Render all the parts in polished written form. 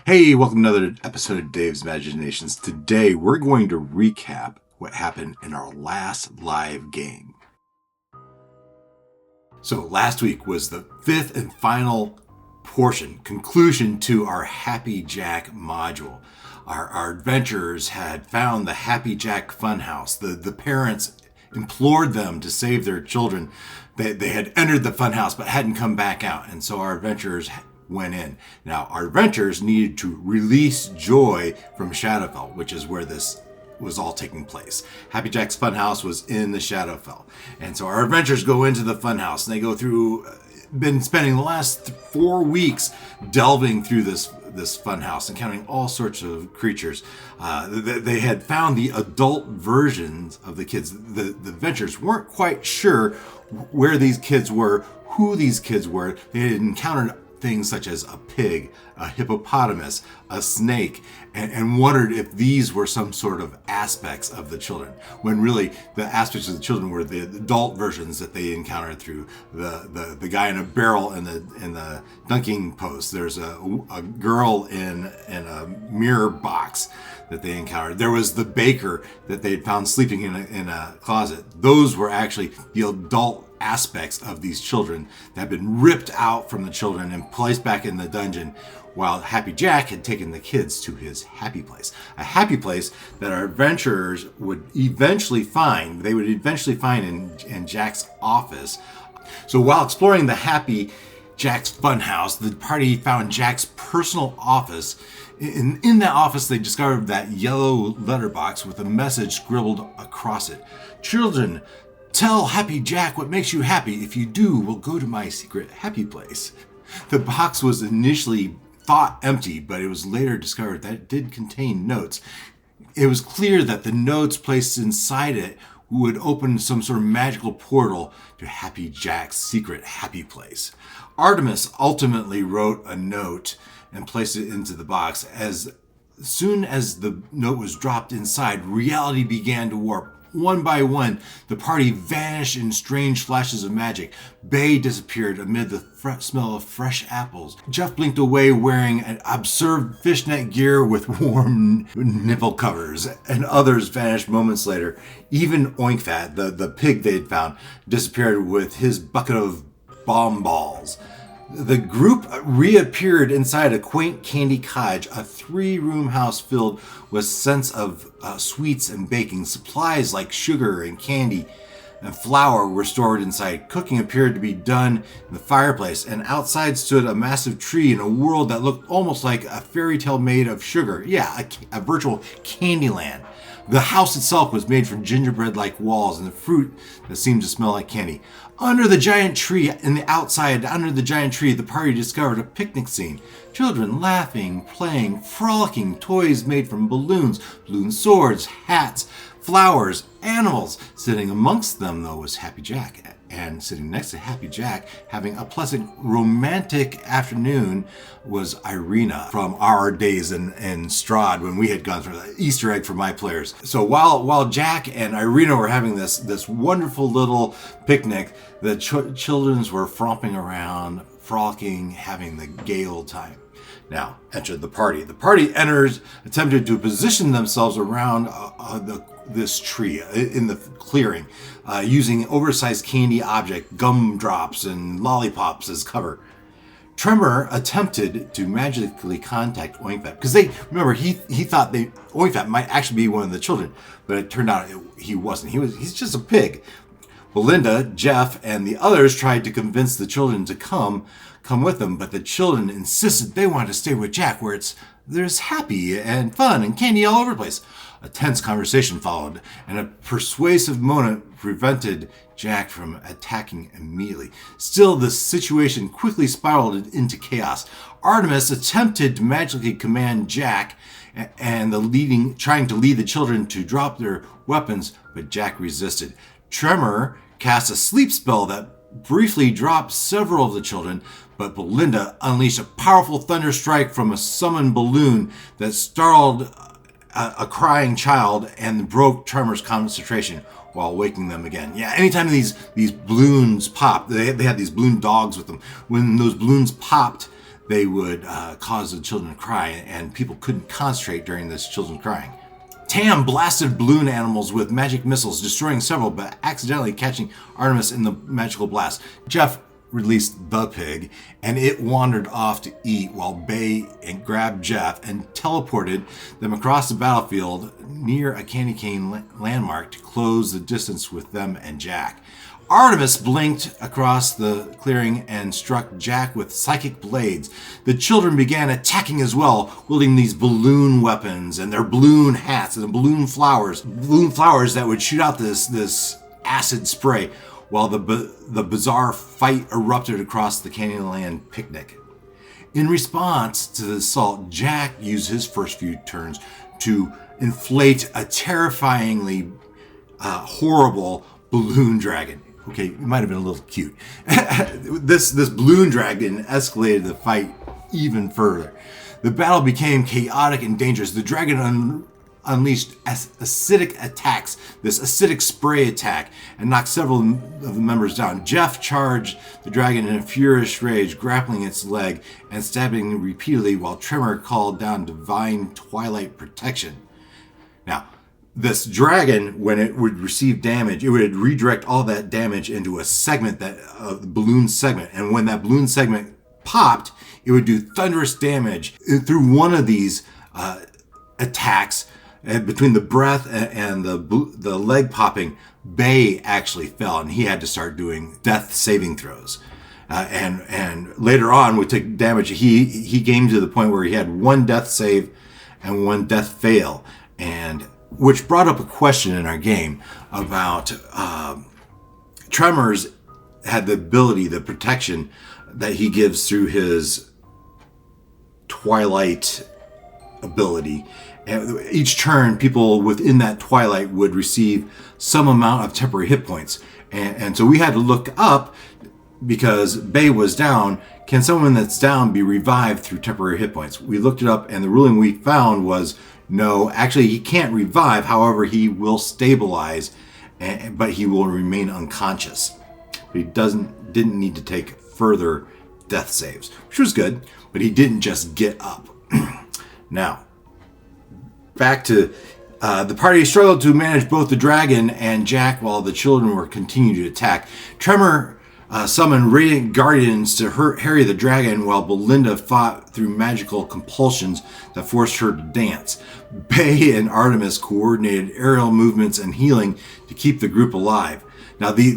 Hey, welcome to another episode of Dave's Imaginations. Today, we're going to recap what happened in our last live game. So, last week was the fifth and final conclusion to our Happy Jack module. Our adventurers had found the Happy Jack Funhouse. The parents implored them to save their children. They had entered the funhouse but hadn't come back out, and so our adventurers went in. Now, our adventurers needed to release Joy from Shadowfell, which is where this was all taking place. Happy Jack's Funhouse was in the Shadowfell. And so our adventurers go into the Funhouse, and they go through, been spending the last 4 weeks delving through this funhouse, encountering all sorts of creatures. They had found the adult versions of the kids. The adventurers weren't quite sure where these kids were, who these kids were. They had encountered things such as a pig, a hippopotamus, a snake, and wondered if these were some sort of aspects of the children, when really the aspects of the children were the adult versions that they encountered through the guy in a barrel in the dunking post. There's a girl in a mirror box that they encountered. There was the baker that they had found sleeping in a closet. Those were actually the adult aspects of these children that had been ripped out from the children and placed back in the dungeon, while Happy Jack had taken the kids to his happy place. A happy place that our adventurers would eventually find. They would eventually find in Jack's office. So while exploring the Happy Jack's Funhouse, the party found Jack's personal office. In that office, they discovered that yellow letterbox with a message scribbled across it. Children, tell Happy Jack what makes you happy. If you do, we'll go to my secret happy place. The box was initially thought empty, but it was later discovered that it did contain notes. It was clear that the notes placed inside it would open some sort of magical portal to Happy Jack's secret happy place. Artemis ultimately wrote a note and placed it into the box. As soon as the note was dropped inside, reality began to warp. One by one, the party vanished in strange flashes of magic. Bay disappeared amid the smell of fresh apples. Jeff blinked away wearing an absurd fishnet gear with warm nipple covers, and others vanished moments later. Even Oinkfat, the pig they'd found, disappeared with his bucket of bomb balls. The group reappeared inside a quaint candy cottage, a 3-room house filled with scents of sweets and baking. Supplies like sugar and candy and flour were stored inside. Cooking appeared to be done in the fireplace, and outside stood a massive tree in a world that looked almost like a fairy tale made of sugar. Yeah, a virtual candy land. The house itself was made from gingerbread-like walls and the fruit that seemed to smell like candy. Under the giant tree, the party discovered a picnic scene. Children laughing, playing, frolicking, toys made from balloons, balloon swords, hats, flowers, animals. Sitting amongst them, though, was Happy Jack. And sitting next to Happy Jack, having a pleasant romantic afternoon, was Irina from our days in Strahd, when we had gone through the Easter egg for my players. So while Jack and Irina were having this wonderful little picnic, the children were fromping around, frolicking, having the gay old time. Now entered the party. The party enters, attempted to position themselves around this tree in the clearing, using oversized candy object, gumdrops, and lollipops as cover. Tremor attempted to magically contact Oinkfat, because he thought Oinkfat might actually be one of the children, but it turned out he wasn't. He's just a pig. Belinda, Jeff, and the others tried to convince the children to come with them, but the children insisted they wanted to stay with Jack, where there's happy and fun and candy all over the place. A tense conversation followed, and a persuasive moment prevented Jack from attacking immediately. Still, the situation quickly spiraled into chaos. Artemis attempted to magically command Jack and trying to lead the children to drop their weapons, but Jack resisted. Tremor cast a sleep spell that briefly dropped several of the children, but Belinda unleashed a powerful thunder strike from a summoned balloon that startled a crying child and broke Tremor's concentration while waking them again. Yeah, anytime these balloons popped, they had these balloon dogs with them. When those balloons popped, they would cause the children to cry, and people couldn't concentrate during this children crying. Tam blasted balloon animals with magic missiles, destroying several, but accidentally catching Artemis in the magical blast. Jeff released the pig, and it wandered off to eat while Bay grabbed Jeff and teleported them across the battlefield near a candy cane landmark to close the distance with them and Jack. Artemis blinked across the clearing and struck Jack with psychic blades. The children began attacking as well, wielding these balloon weapons and their balloon hats and balloon flowers that would shoot out this acid spray, while the bizarre fight erupted across the Canyonland picnic. In response to the assault, Jack used his first few turns to inflate a terrifyingly horrible balloon dragon. Okay, it might have been a little cute. This balloon dragon escalated the fight even further. The battle became chaotic and dangerous. The dragon unleashed acidic attacks, this acidic spray attack, and knocked several of the members down. Jeff charged the dragon in a furious rage, grappling its leg and stabbing repeatedly, while Tremor called down divine twilight protection. Now, this dragon, when it would receive damage, it would redirect all that damage into a segment, the balloon segment. And when that balloon segment popped, it would do thunderous damage. Through one of these attacks, between the breath and the leg popping, Bay actually fell, and he had to start doing death saving throws. And later on would take damage. He came to the point where he had one death save and one death fail, and which brought up a question in our game about Tremors had the ability, the protection that he gives through his Twilight ability. And each turn, people within that Twilight would receive some amount of temporary hit points. And so we had to look up, because Bay was down, can someone that's down be revived through temporary hit points? We looked it up, and the ruling we found was no, actually he can't revive. However, he will stabilize, but he will remain unconscious. But he didn't need to take further death saves, which was good, but he didn't just get up. Now, back to the party struggled to manage both the dragon and Jack while the children were continuing to attack. Tremor summoned Radiant Guardians to harry the dragon, while Belinda fought through magical compulsions that forced her to dance. Bay and Artemis coordinated aerial movements and healing to keep the group alive. Now the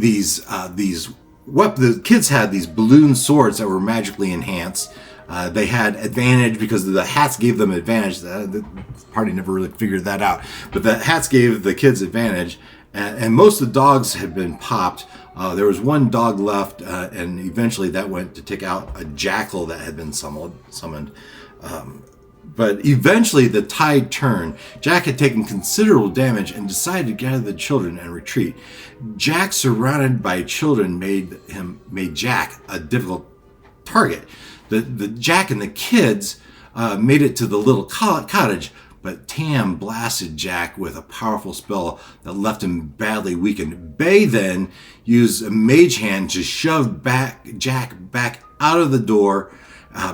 kids had these balloon swords that were magically enhanced. They had advantage because the hats gave them advantage. The party never really figured that out. But the hats gave the kids advantage, and most of the dogs had been popped. There was one dog left, and eventually that went to take out a jackal that had been summoned. But eventually the tide turned. Jack had taken considerable damage and decided to gather the children and retreat. Jack, surrounded by children, made Jack a difficult target. The Jack and the kids made it to the little cottage, but Tam blasted Jack with a powerful spell that left him badly weakened. Bay then used a mage hand to shove Jack back out of the door,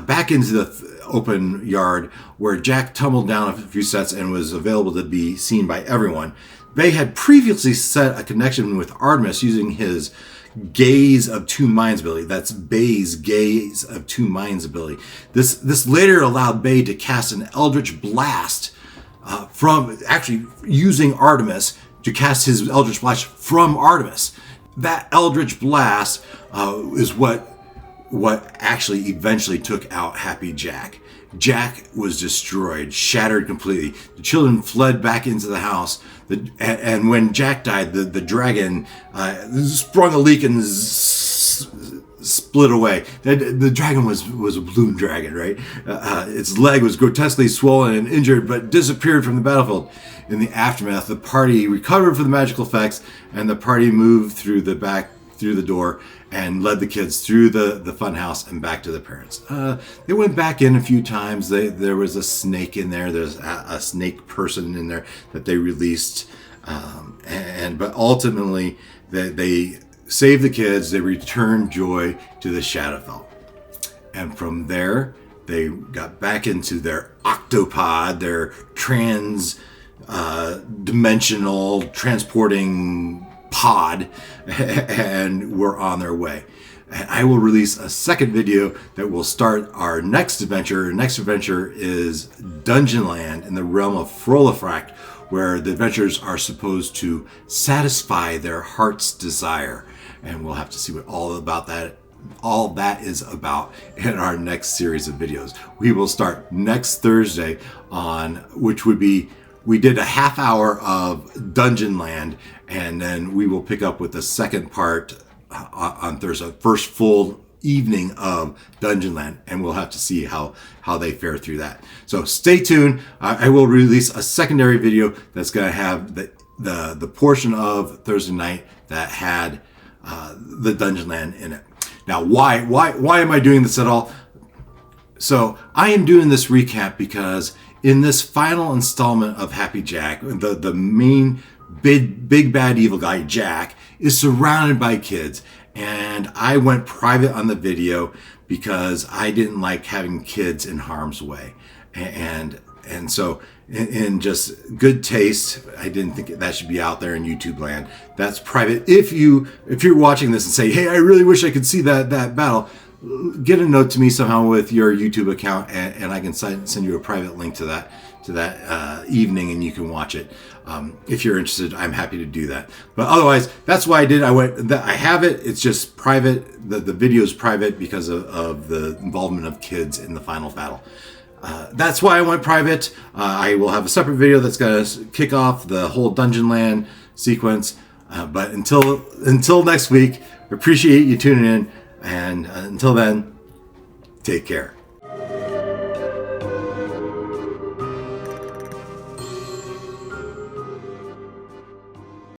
back into the open yard, where Jack tumbled down a few sets and was available to be seen by everyone. Bay had previously set a connection with Artemis using his Gaze of Two Minds ability. That's Bay's Gaze of Two Minds ability. This later allowed Bay to cast an Eldritch Blast from actually using Artemis to cast his Eldritch Blast from Artemis. That Eldritch Blast is what actually eventually took out Happy Jack. Jack was destroyed, shattered completely. The children fled back into the house. And when Jack died, the dragon sprung a leak and split away. The dragon was a balloon dragon, right? Its leg was grotesquely swollen and injured, but disappeared from the battlefield. In the aftermath, the party recovered from the magical effects, and the party moved through the door and led the kids through the funhouse and back to their parents. They went back in a few times. There was a snake in there. There's a snake person in there that they released. But ultimately, they saved the kids. They returned joy to the Shadowfell. And from there, They got back into their octopod, their dimensional transporting pod, and we're on their way. And I will release a second video that will start our next adventure. Our next adventure is Dungeonland in the realm of Frolifact, where the adventurers are supposed to satisfy their heart's desire. And we'll have to see what all that is about in our next series of videos. We will start next Thursday which would be, we did a half hour of Dungeonland, and then we will pick up with the second part on Thursday, first full evening of Dungeonland, and we'll have to see how they fare through that. So stay tuned. I will release a secondary video that's going to have the portion of Thursday night that had the Dungeonland in it. Now, why am I doing this at all? So I am doing this recap because in this final installment of Happy Jack, the main big bad evil guy, Jack, is surrounded by kids. And I went private on the video because I didn't like having kids in harm's way. And so in just good taste, I didn't think that should be out there in YouTube land. That's private. If you're watching this and say, hey, I really wish I could see that battle, get a note to me somehow with your YouTube account, and I can send you a private link to that evening, and you can watch it. If you're interested, I'm happy to do that. But otherwise, that's why I did. I have it. It's just private. The video is private because of the involvement of kids in the final battle. That's why I went private. I will have a separate video that's going to kick off the whole Dungeonland sequence. But until next week, appreciate you tuning in. And until then, take care.